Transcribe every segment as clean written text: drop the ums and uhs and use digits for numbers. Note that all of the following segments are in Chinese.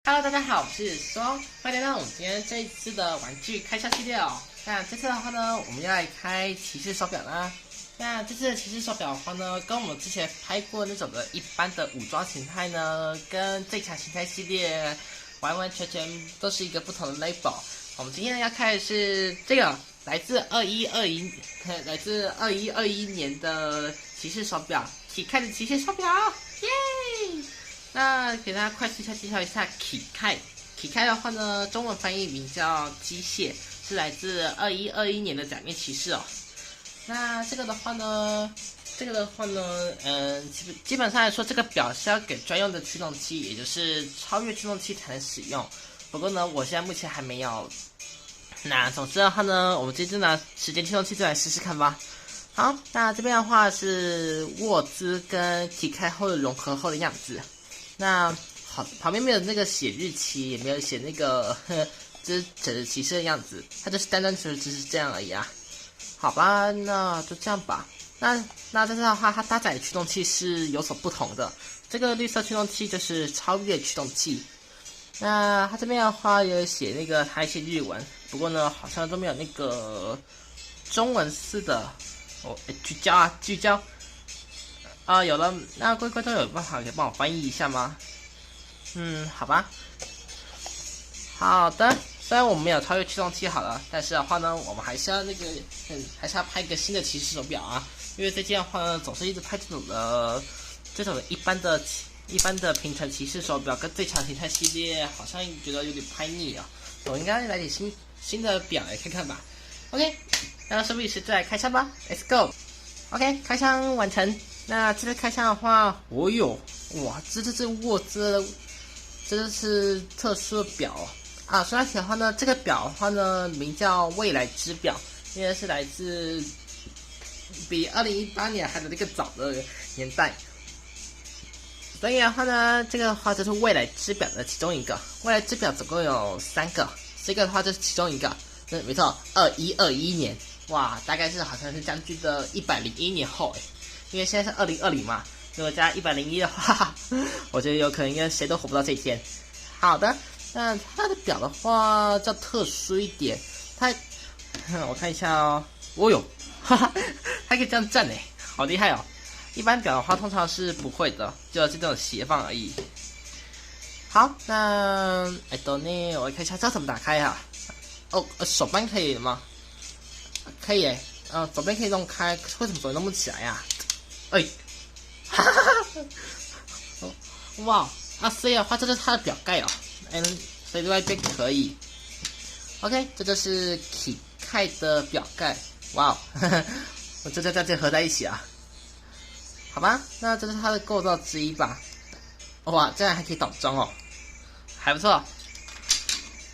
Hello，大家好，我是双，欢迎来到我们今天这一次的玩具开箱系列哦。那这次的话呢，我们要来开骑士手表啦。那这次的骑士手表的话呢，跟我们之前拍过那种的一般的武装形态呢，跟最强形态系列完完全全都是一个不同的 label。我们今天要开的是这个来自2121年的骑士手表，体开的骑士手表，耶！那给大家快速介绍一下体开。体开的话呢，中文翻译名叫机械，是来自2121年的假面骑士哦。那这个的话呢，基本上来说，这个表是要给专用的驱动器，也就是超越驱动器才能使用。不过呢，我现在目前还没有。那总之的话呢，我们这次拿时间驱动器就来试试看吧。好，那这边的话是沃兹跟体开后的融合后的样子。那好，旁边没有那个写日期，也没有写那个就是整个骑士的样子，它就是单纯只是这样而已啊。好吧，那就这样吧。那这次的话，它搭载的驱动器是有所不同的。这个绿色驱动器就是超越驱动器。那它这边的话有写那个它一些日文，不过呢好像都没有那个中文似的。聚焦啊，有了。那各位观众有办法可以帮我翻译一下吗？好吧。好的，虽然我们没有超越驱动器好了，但是的话呢，我们还是要还是要拍一个新的骑士手表啊，因为最近的话呢，总是一直拍这种的一般的平成骑士手表跟最强形态系列，好像觉得有点拍腻了。我应该来点新的表来看看吧。OK， 那事不宜迟，就来开箱吧 ，Let's go。OK， 开箱完成。那这次开箱的话，哇，这是沃兹，这是特殊的表啊。说起来的话呢，这个表的话呢，名叫未来之表，因为是来自比2018年还有那个早的年代。所以的话呢，这个的话就是未来之表的其中一个。未来之表总共有3个，这个的话就是其中一个。没错，2121年，哇，大概是好像是将军的101年后因为现在是2020嘛，如果加101的话，我觉得有可能应该谁都活不到这一天。好的，那它的表的话较特殊一点，我看一下哦，它可以这样站好厉害哦！一般表的话通常是不会的，就是这种斜放而已。好，那我看一下这怎么打开啊？手扳可以吗？可以左边可以弄开，可是为什么左边弄不起来呀？哇，所以的话，这就是它的表盖哦。所以另外一边可以。OK， 这就是体开的表盖。哇我这合在一起啊。好吧，那这是它的构造之一吧。哇，这样还可以倒装哦，还不错。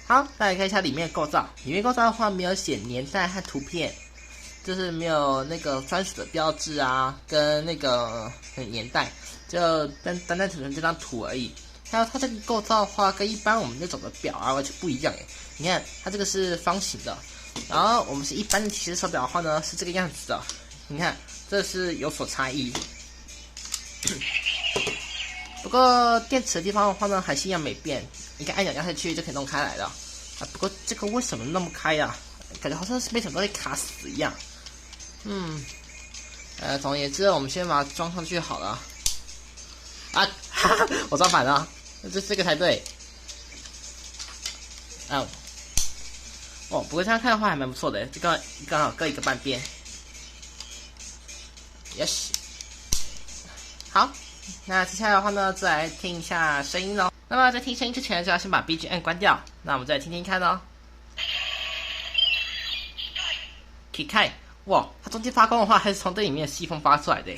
好，再来看一下里面的构造。里面构造的话，没有写年代和图片，就是没有那个专属的标志啊，跟那个年代，就单纯这张图而已。还有它这个构造的话，跟一般我们那种的表啊完全不一样你看，它这个是方形的，然后我们是一般的骑士手表的话呢，是这个样子的。你看，这是有所差异。不过电池的地方的话呢，还是一样没变，一个按钮压下去就可以弄开来了不过这个为什么弄不开呀？感觉好像是被什么东西卡死一样。总而言之，我们先把它装上去好了。我装反了，这个才对。不过这样看的话还蛮不错的，这个刚好各一个半边。Yes。好，那接下来的话呢，再来听一下声音咯。那么在听声音之前，就要先把 BGM 关掉。那我们再来听听看哦。可以看，哇，它中间发光的话，还是从这里面的细缝发出来的。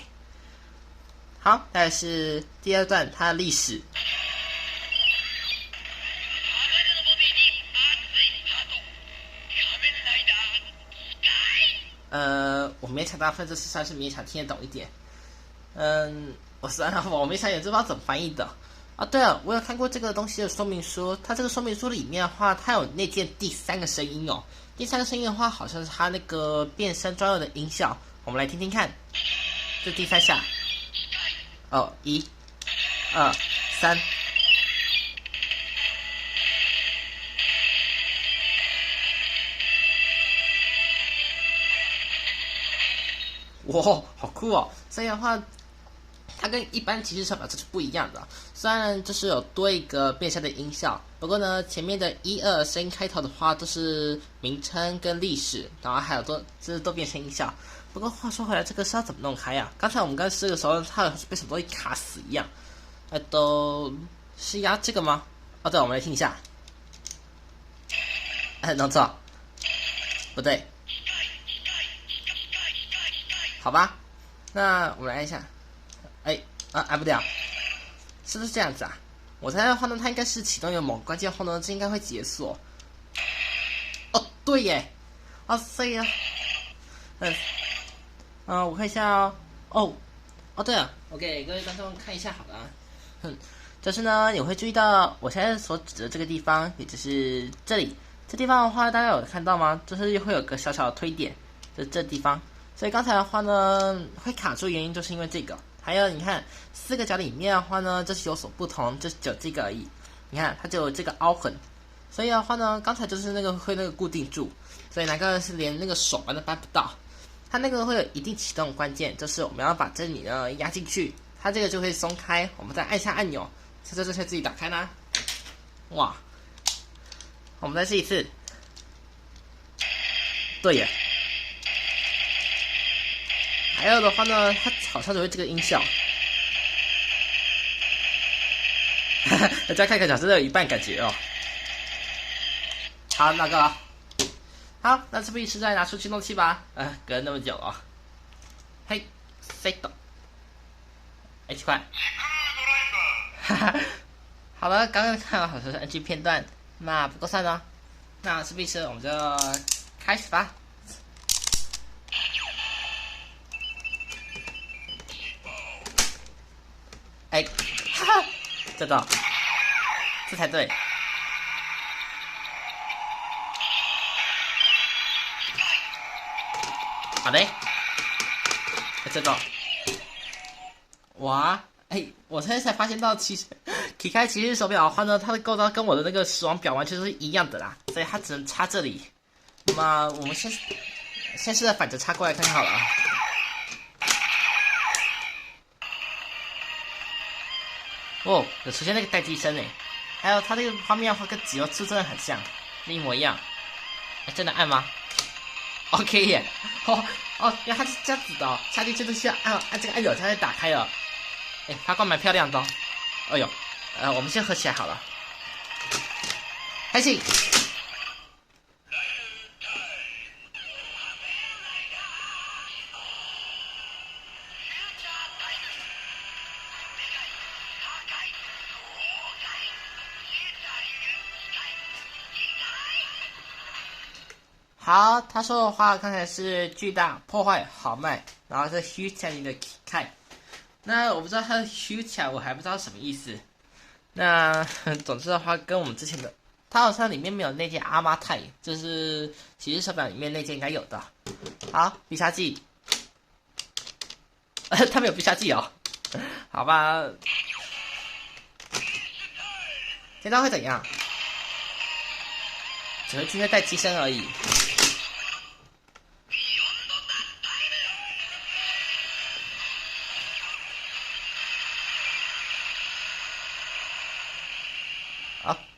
好，再来是第二段它的历史。我勉强大部分这次算是勉强听得懂一点。我勉强也不知道怎么翻译的。对了，我有看过这个东西的说明书，它这个说明书里面的话，它有内建第3个声音哦。第3个声音的话，好像是它那个变身专用的音效，我们来听听看。这第3下。1、2、3。哇，好酷哦！所以的话，它跟一般骑士手表这是不一样的。虽然就是有多一个变身的音效，不过呢，前面的1、2声音开头的话都是名称跟历史，然后还有都变成音效。不过话说回来，这个是要怎么弄开呀？刚才我们刚试的时候，它好像是被什么东西卡死一样。都是压这个吗？哦，对，我们来听一下。弄错，不对。好吧，那我们来按一下。按不掉，是不是这样子啊？我猜的话呢，它应该是启动有某个关键后呢，这应该会解锁。哦，对耶，所以啊，我看一下哦。对了，我给各位观众看一下好了。就是呢，你会注意到我现在所指的这个地方，也就是这里。这地方的话，大家有看到吗？就是会有个小小的推点，就这地方。所以刚才的话呢，会卡住原因就是因为这个。还有你看4个角里面的话呢，这是有所不同，就只有这个而已。你看它就有这个凹痕，所以的话呢，刚才就是那个固定住，所以那个是连那个手都搬不到。它那个会有一定启动关键，就是我们要把这里呢压进去，它这个就会松开，我们再按下按钮，它就会自己打开啦。哇，我们再试一次。对耶。还有的话呢，它好像只会这个音效。大家看看，真的有一半感觉哦。好，那个，好，那这不是再拿出驱动器吧？隔了那么久了。嘿，谁的？7块。好了，刚刚看了好像是 NG 片段，那不够算呢。那是不是我们就开始吧？这个，这才对。好嘞，这个，哇，我现在才发现到，其实体开骑士手表的话呢，它的构造跟我的那个死亡表完全是一样的啦，所以它只能插这里。那么我们先试着反着插过来看看好了。哦，有出现那个待机声诶，还有它这个画面的话跟几何出真的很像，一模一样。真的按吗 ？OK 耶，原来它是这样子的哦，插进去都需要按这个按钮才会打开了。发光蛮漂亮的哦。哎呦，我们先合起来好了，开启。好，他说的话刚才是巨大、破坏、豪迈，然后是 huge 的开。那我不知道它的 huge 我还不知道什么意思。那总之的话，跟我们之前的，它好像里面没有那件阿玛泰，就是骑士手表里面那件应该有的。好，必杀技，他没有必杀技哦。好吧，现在会怎样？只会出现待机声而已。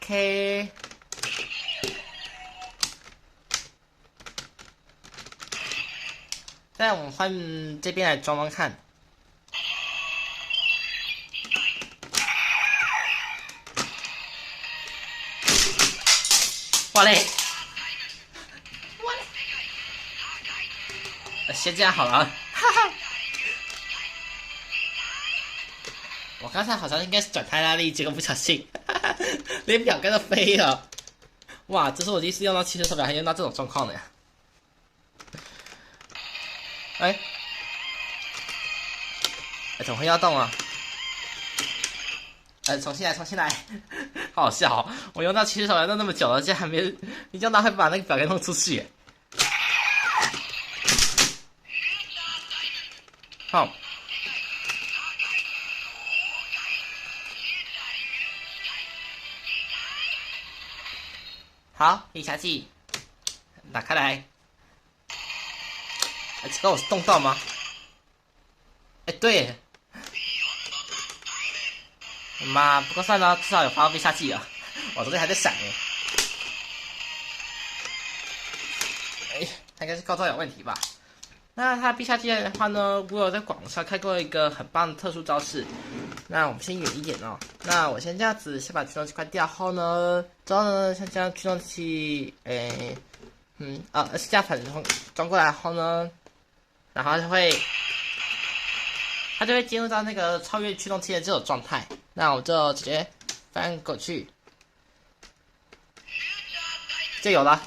OK， 再我们换这边来装装看。哇嘞！先这样好了，哈哈。我刚才好像应该是转太大力，结果不小心，连表跟都飞了。哇，这是我第一次用到汽车手表，还用到这种状况的呀！怎么会要动啊？重新来，好好笑哦！我用到汽车手表都那么久了，竟然还没，你这样会把那个表给弄出去。好。好，必杀技打开来。这个我是动到吗？哎，对，妈，不过算了，至少有发到必杀技啊。我昨天还在闪哎，哎，他应该是构造有问题吧？那他必杀技的话呢，我有在网上看过一个很棒的特殊招式。那我们先远一点哦。那我先这样子，先把驱动器关掉后呢，之后呢，像这样驱动器，是这样反正装过来后呢，然后它就会进入到那个超越驱动器的这种状态。那我就直接翻过去，就有了。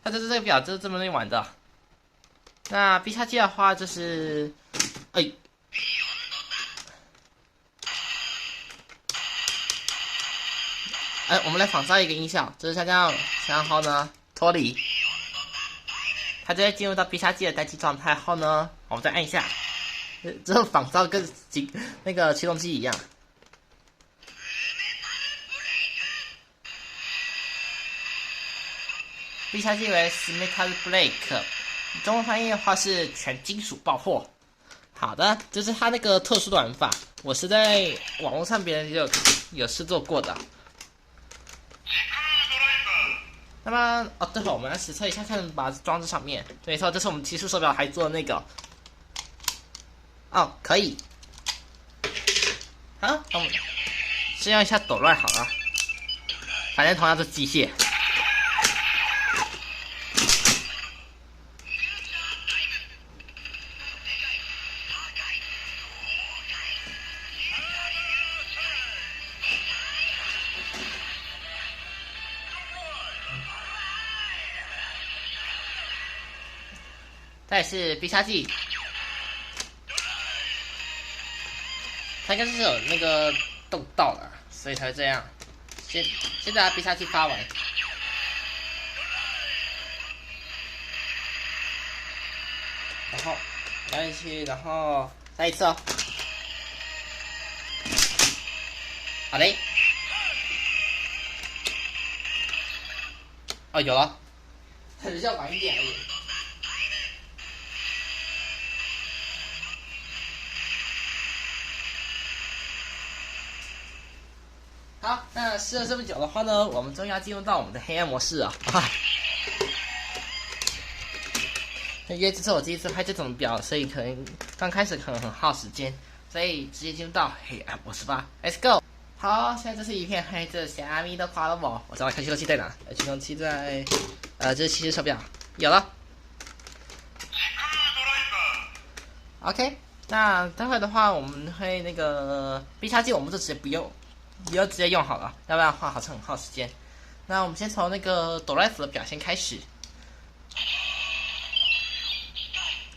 它就是这个表就是这么玩的。那必杀技的话就是，哎，我们来仿造一个音效，就是像这样，然后呢脱离，它就会进入到必杀技的待机状态后呢，我们再按一下，之后仿造跟那个驱动器一样。必杀技为 Metal Break， 中文翻译的话是全金属爆破。好的，这是它那个特殊的玩法，我是在网络上别人有试做过的。那么对了，我们来实测一下，看把装置上面。没错，这是我们技术手表还做的那个。可以。好，我们试用一下抖乱好了，反正同样是机械。再来是必杀技，它应该是有那个动到了，所以才会这样。先把必杀技发完，然后摇进去，然后再一次哦。好嘞，有了，它只是要晚一点而已。好，那试了这么久的话呢，我们终于要进入到我们的黑暗模式啊！因为这是我第一次拍这种表，所以可能刚开始可能很耗时间，所以直接进入到黑暗模式吧。Let's go！ 好，现在这是一片黑，这虾米都垮了我找来看驱动器在哪？驱动器在这是骑士手表，有了。OK， 那待会的话，我们会那个必杀技，我们就直接不用。你要直接用好了，要不然的话好像很耗时间。那我们先从那个哆啦 A 的表现开始。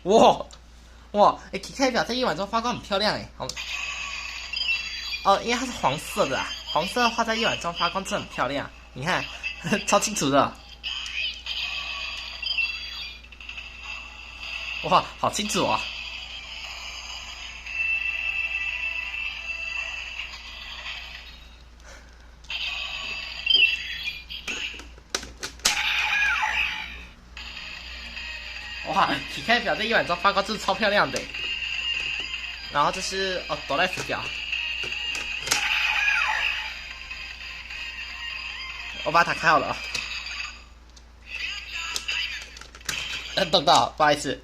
哇，K 表在夜晚中发光很漂亮哎。因为它是黄色的，黄色的话在夜晚中发光真的很漂亮。你看，超清楚的。哇，好清楚哦。哇，体开表在夜晚中发光真的超漂亮的。然后这是哆啦 A 表，我把它打开好了。动到，不好意思。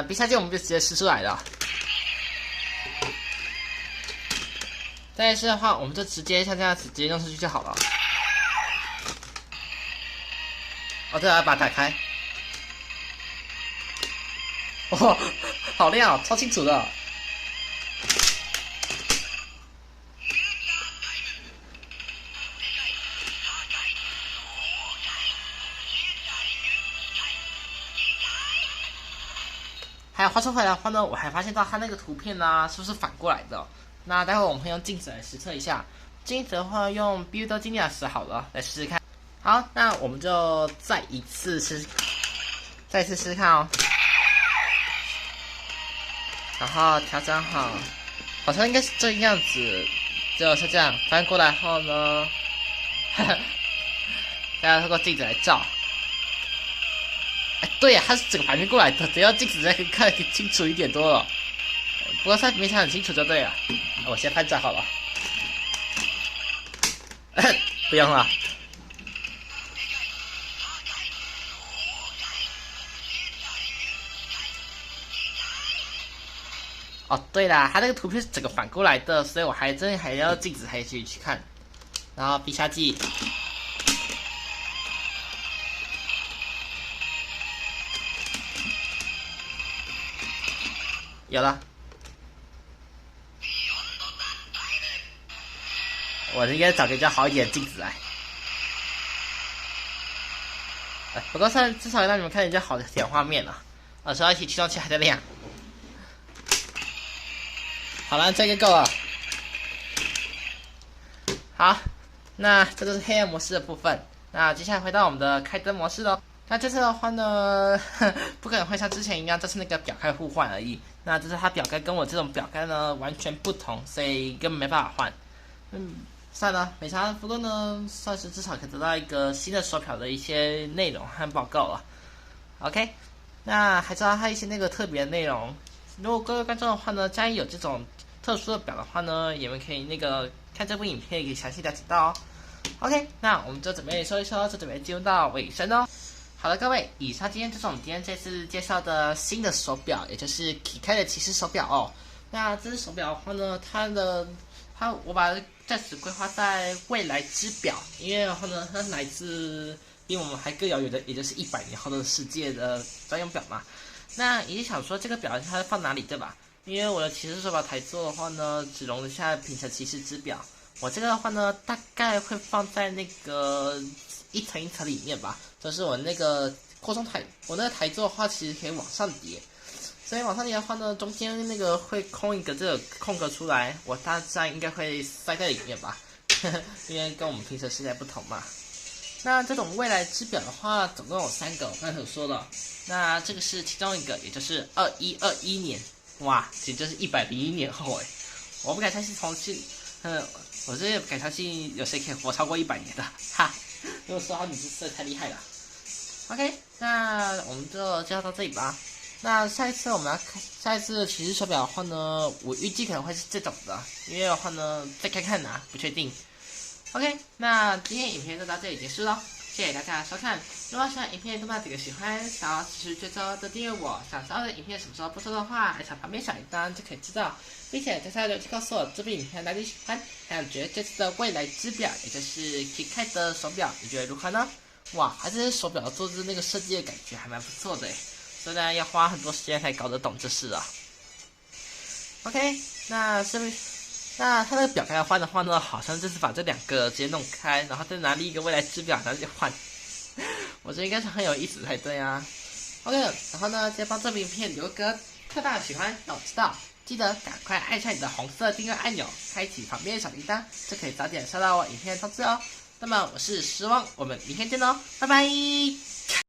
必杀技我们就直接试出来了。再来是的话，我们就直接像这样子直接用出去就好了。对了，把它打开。哇，好亮哦，超清楚的。还有话说回来的话呢，我还发现到它那个图片呢、是不是反过来的？那待会我们会用镜子来实测一下。镜子的话用 Builder Genius 好了，来试试看。好，那我们就再一次试试看哦。然后调整好，好像应该是这样子，就是这样翻过来后呢，大家透过镜子来照。哎，对呀，它是整个反面过来的，只要镜子再看得清楚一点多了。不过它没想很清楚就对了。我先翻转好了，不用了。哦，对啦，它那个图片是整个反过来的，所以我还要镜子才去看。然后必杀技，有了。我应该找个比较好一点的镜子来。不过至少让你们看比较好的点画面了。所以一起驱动器还在亮。好了，这个够了。好，那这就是黑暗模式的部分。那接下来回到我们的开灯模式喽。那这次的话呢，不可能会像之前一样，这是那个表盖互换而已。那这是它表盖跟我这种表盖呢完全不同，所以根本没办法换。算了，没差。不过呢，算是至少可以得到一个新的手表的一些内容和报告了。OK， 那还知道它一些那个特别的内容。如果各位观众的话呢，家里有这种特殊的表的话呢，你们可以那个看这部影片，可以详细了解到哦。OK， 那我们就准备说一说，就准备进入到尾声哦。好了，各位，以上今天就是我们今天这次介绍的新的手表，也就是 Kikai 的骑士手表哦。那这只手表的话呢，我把它暂时规划在未来之表，因为的话呢，它来自比我们还更遥远的，也就是100年后的世界的专用表嘛。那也想说这个表它放哪里，对吧？因为我的骑士手表台座的话呢，只容得下平成骑士之表。我这个的话呢，大概会放在那个一层一层里面吧。就是我那个扩充台，我那个台座的话，其实可以往上叠。所以往上叠的话呢，中间那个会空一个这个空格出来，我大致上应该会塞在里面吧，因为跟我们平时时代不同嘛。那这种未来之表的话，总共有3个，我刚才有说了。那这个是其中一个，也就是2121年，哇，其实就是101年后哎，我不敢相信我这也不敢相信有谁可以活超过100年的，哈，如果说好你是太厉害了。OK， 那我们就介绍到这里吧。那下一次的骑士手表的话呢，我预计可能会是这种的，因为的话呢，再看看呐，不确定。OK， 那今天影片就到这里结束了，谢谢大家收看。如果喜欢影片，都把几个喜欢，想要持续追踪的订阅我，想知道的影片什么时候播出的话，按下旁边小铃铛就可以知道，并且在下面留言告诉我这部影片哪里喜欢，还有觉得这次的未来之表，也就是 Kikai 的手表，你觉得如何呢？哇，这些手表做的那个设计的感觉还蛮不错的诶，虽然要花很多时间才搞得懂这事啊。OK， 那它那个表盖换的话呢，好像就是把这2个直接弄开，然后再拿另一个未来之表然后就换。我觉得应该是很有意思才对啊。OK， 然后呢，再帮这部影片留个特大的喜欢，让我知道。记得赶快按下你的红色订阅按钮，开启旁边的小铃铛，就可以早点收到我影片的通知哦。那么我是失望，我们明天见喽，拜拜。